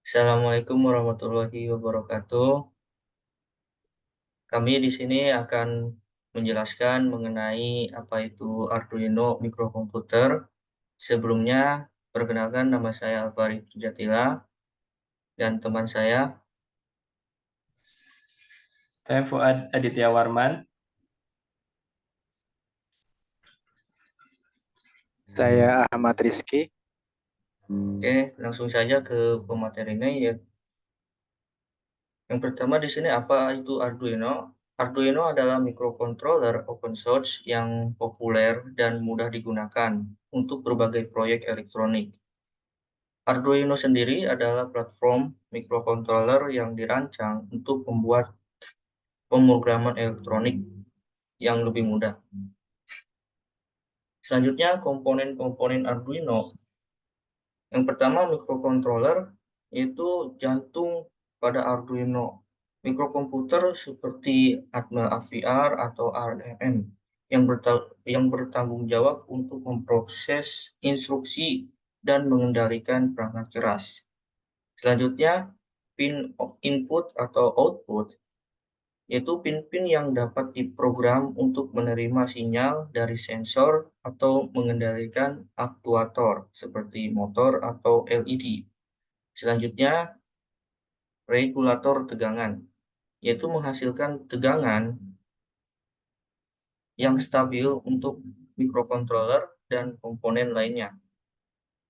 Assalamualaikum warahmatullahi wabarakatuh. Kami di sini akan menjelaskan mengenai apa itu Arduino microkomputer. Sebelumnya, perkenalkan nama saya Alvari Jatila dan teman saya. Saya Fuad Aditya Warman. Saya Ahmad Rizky. Oke, langsung saja ke pematerinya ya. Yang pertama di sini apa itu Arduino? Arduino adalah microcontroller open source yang populer dan mudah digunakan untuk berbagai proyek elektronik. Arduino sendiri adalah platform microcontroller yang dirancang untuk membuat pemrograman elektronik yang lebih mudah. Selanjutnya, komponen-komponen Arduino. Yang pertama, microcontroller, yaitu jantung pada Arduino. Mikrokomputer seperti Atmel AVR atau ARM yang bertanggung jawab untuk memproses instruksi dan mengendalikan perangkat keras. Selanjutnya, pin input atau output, yaitu pin-pin yang dapat diprogram untuk menerima sinyal dari sensor atau mengendalikan aktuator seperti motor atau LED. Selanjutnya, regulator tegangan, yaitu menghasilkan tegangan yang stabil untuk mikrokontroler dan komponen lainnya.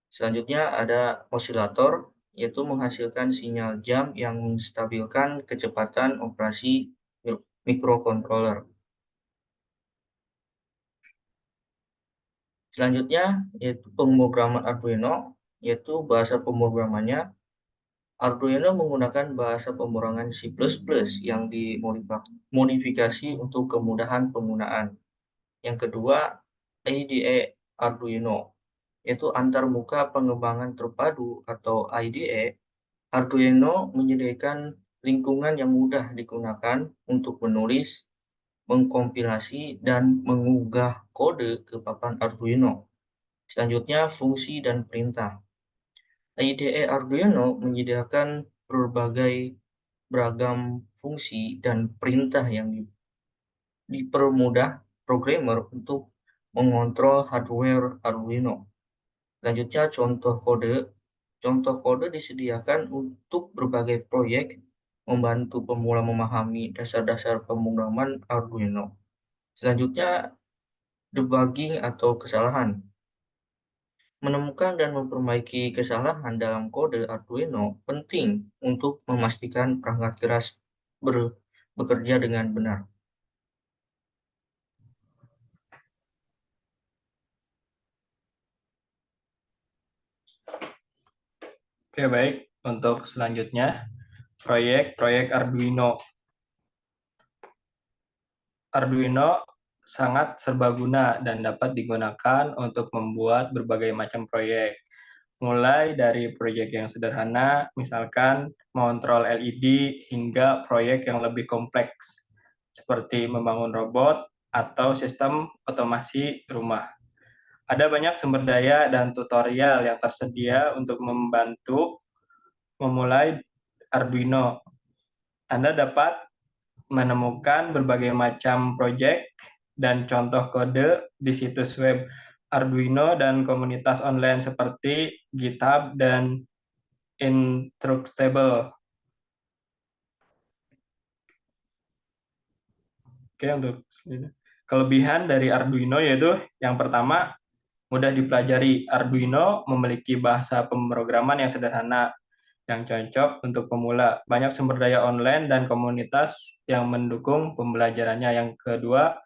Selanjutnya ada osilator, yaitu menghasilkan sinyal jam yang menstabilkan kecepatan operasi mikrokontroler. Selanjutnya yaitu pemrograman Arduino, yaitu bahasa pemrogramannya. Arduino menggunakan bahasa pemrograman C++ yang dimodifikasi untuk kemudahan penggunaan. Yang kedua, IDE Arduino, yaitu antarmuka pengembangan terpadu atau IDE. Arduino menyediakan lingkungan yang mudah digunakan untuk menulis, mengkompilasi, dan mengunggah kode ke papan Arduino. Selanjutnya, fungsi dan perintah. IDE Arduino menyediakan beragam fungsi dan perintah yang dipermudah programmer untuk mengontrol hardware Arduino. Selanjutnya, contoh kode. Contoh kode disediakan untuk berbagai proyek, membantu pemula memahami dasar-dasar pemrograman Arduino. Selanjutnya, debugging atau kesalahan. Menemukan dan memperbaiki kesalahan dalam kode Arduino penting untuk memastikan perangkat keras bekerja dengan benar. Oke, baik. Untuk selanjutnya, proyek Arduino. Arduino sangat serbaguna dan dapat digunakan untuk membuat berbagai macam proyek. Mulai dari proyek yang sederhana, misalkan mengontrol LED, hingga proyek yang lebih kompleks, seperti membangun robot atau sistem otomasi rumah. Ada banyak sumber daya dan tutorial yang tersedia untuk membantu memulai Arduino. Anda dapat menemukan berbagai macam proyek dan contoh kode di situs web Arduino dan komunitas online seperti GitHub dan Instructable. Oke, untuk kelebihan dari Arduino yaitu yang pertama, mudah dipelajari. Arduino memiliki bahasa pemrograman yang sederhana, yang cocok untuk pemula. Banyak sumber daya online dan komunitas yang mendukung pembelajarannya. Yang kedua,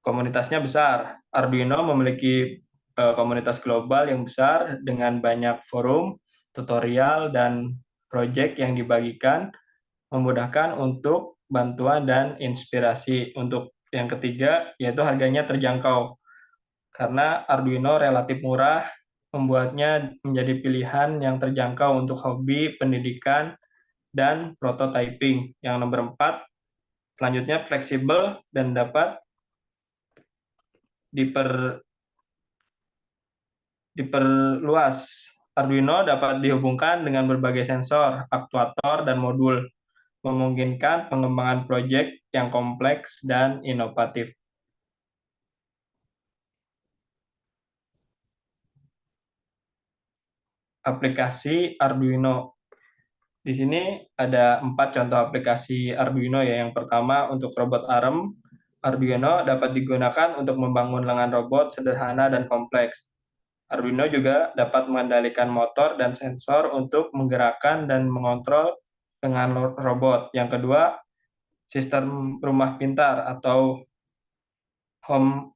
komunitasnya besar. Arduino memiliki komunitas global yang besar dengan banyak forum, tutorial, dan proyek yang dibagikan, memudahkan untuk bantuan dan inspirasi. Untuk yang ketiga, yaitu harganya terjangkau. Karena Arduino relatif murah, membuatnya menjadi pilihan yang terjangkau untuk hobi, pendidikan, dan prototyping. Yang nomor 4, selanjutnya fleksibel dan dapat diperluas Arduino dapat dihubungkan dengan berbagai sensor, aktuator, dan modul, memungkinkan pengembangan proyek yang kompleks dan inovatif. Aplikasi Arduino. Di sini ada 4 contoh aplikasi Arduino ya. Yang pertama untuk robot arm, Arduino dapat digunakan untuk membangun lengan robot sederhana dan kompleks. Arduino juga dapat mengendalikan motor dan sensor untuk menggerakkan dan mengontrol dengan robot. Yang kedua, sistem rumah pintar atau home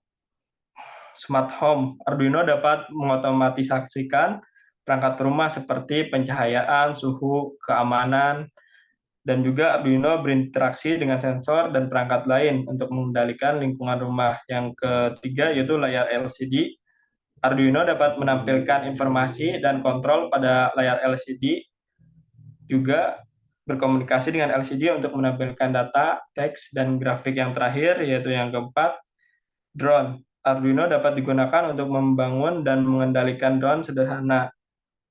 smart home. Arduino dapat mengotomatisasikan perangkat rumah seperti pencahayaan, suhu, keamanan, dan juga Arduino berinteraksi dengan sensor dan perangkat lain untuk mengendalikan lingkungan rumah. Yang ketiga yaitu layar LCD. Arduino dapat menampilkan informasi dan kontrol pada layar LCD, juga berkomunikasi dengan LCD untuk menampilkan data, teks, dan grafik. Yang terakhir yaitu yang keempat, drone. Arduino dapat digunakan untuk membangun dan mengendalikan drone sederhana.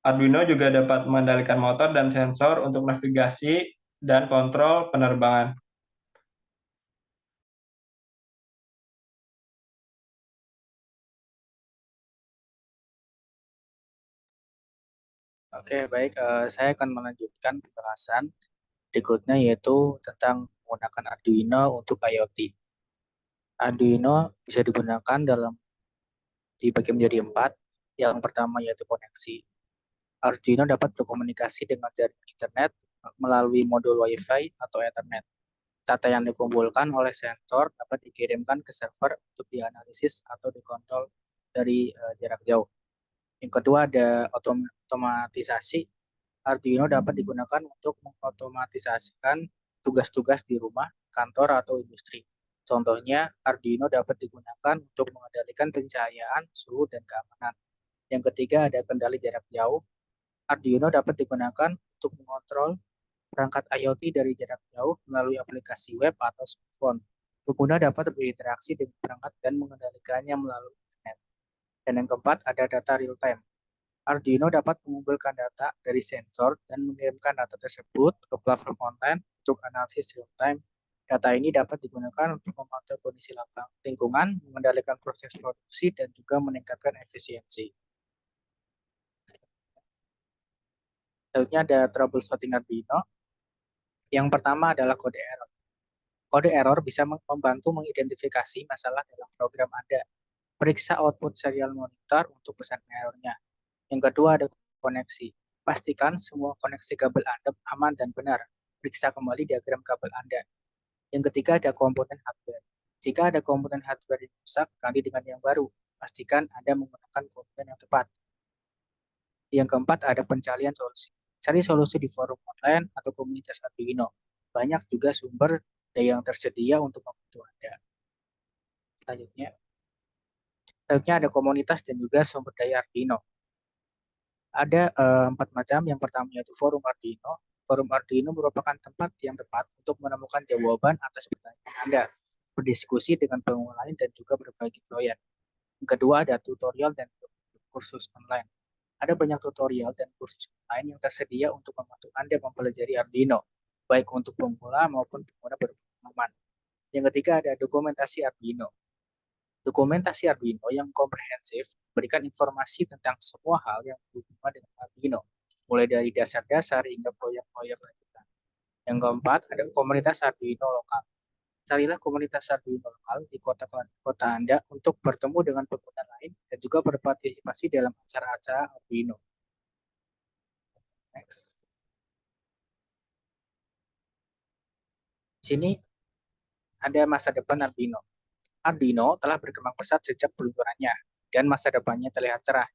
Arduino juga dapat mengendalikan motor dan sensor untuk navigasi dan kontrol penerbangan. Oke, baik. Saya akan melanjutkan pembahasan berikutnya yaitu tentang menggunakan Arduino untuk IoT. Arduino bisa digunakan dibagi menjadi 4. Yang pertama yaitu koneksi. Arduino dapat berkomunikasi dengan jaringan internet melalui modul Wi-Fi atau Ethernet. Data yang dikumpulkan oleh sensor dapat dikirimkan ke server untuk dianalisis atau dikontrol dari jarak jauh. Yang kedua ada otomatisasi. Arduino dapat digunakan untuk mengotomatisasikan tugas-tugas di rumah, kantor, atau industri. Contohnya, Arduino dapat digunakan untuk mengendalikan pencahayaan, suhu, dan keamanan. Yang ketiga ada kendali jarak jauh. Arduino dapat digunakan untuk mengontrol perangkat IoT dari jarak jauh melalui aplikasi web atau smartphone. Pengguna dapat berinteraksi dengan perangkat dan mengendalikannya melalui internet. Dan yang keempat ada data real time. Arduino dapat mengumpulkan data dari sensor dan mengirimkan data tersebut ke platform online untuk analisis real time. Data ini dapat digunakan untuk memantau kondisi lingkungan, mengendalikan proses produksi, dan juga meningkatkan efisiensi. Selanjutnya ada troubleshooting Arduino. Yang pertama adalah kode error. Kode error bisa membantu mengidentifikasi masalah dalam program Anda. Periksa output serial monitor untuk pesan errornya. Yang kedua ada koneksi. Pastikan semua koneksi kabel Anda aman dan benar. Periksa kembali diagram kabel Anda. Yang ketiga ada komponen hardware. Jika ada komponen hardware yang rusak, ganti dengan yang baru. Pastikan Anda menggunakan komponen yang tepat. Yang keempat ada pencarian solusi. Cari solusi di forum online atau komunitas Arduino. Banyak juga sumber daya yang tersedia untuk membantu Anda. Selanjutnya ada komunitas dan juga sumber daya Arduino. Ada 4 macam. Yang pertama yaitu forum Arduino. Forum Arduino merupakan tempat yang tepat untuk menemukan jawaban atas pertanyaan Anda, berdiskusi dengan pengguna lain, dan juga berbagi proyek. Yang kedua ada tutorial dan kursus online. Ada banyak tutorial dan kursus online yang tersedia untuk membantu Anda mempelajari Arduino, baik untuk pemula maupun pengguna berpengalaman. Yang ketiga ada dokumentasi Arduino. Dokumentasi Arduino yang komprehensif memberikan informasi tentang semua hal yang berhubungan dengan Arduino, mulai dari dasar-dasar hingga proyek-proyek lanjutan. Yang keempat, ada komunitas Arduino lokal. Carilah komunitas Arduino lokal di kota Anda untuk bertemu dengan pengguna lain dan juga berpartisipasi dalam acara-acara Arduino. Next. Di sini ada masa depan Arduino. Arduino telah berkembang pesat sejak peluncurannya, dan masa depannya terlihat cerah.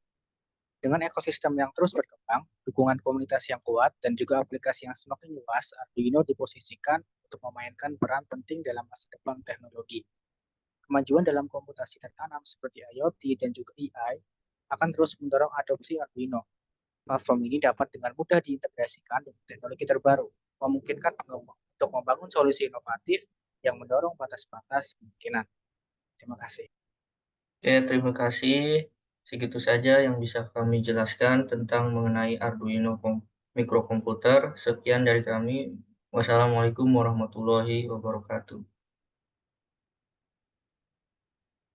Dengan ekosistem yang terus berkembang, dukungan komunitas yang kuat, dan juga aplikasi yang semakin luas, Arduino diposisikan untuk memainkan peran penting dalam masa depan teknologi. Kemajuan dalam komputasi tertanam seperti IoT dan juga AI akan terus mendorong adopsi Arduino. Platform ini dapat dengan mudah diintegrasikan dengan teknologi terbaru, memungkinkan untuk membangun solusi inovatif yang mendorong batas-batas kemungkinan. Terima kasih. Oke, terima kasih. Segitu saja yang bisa kami jelaskan tentang mengenai Arduino mikrokomputer. Sekian dari kami. Wassalamualaikum warahmatullahi wabarakatuh.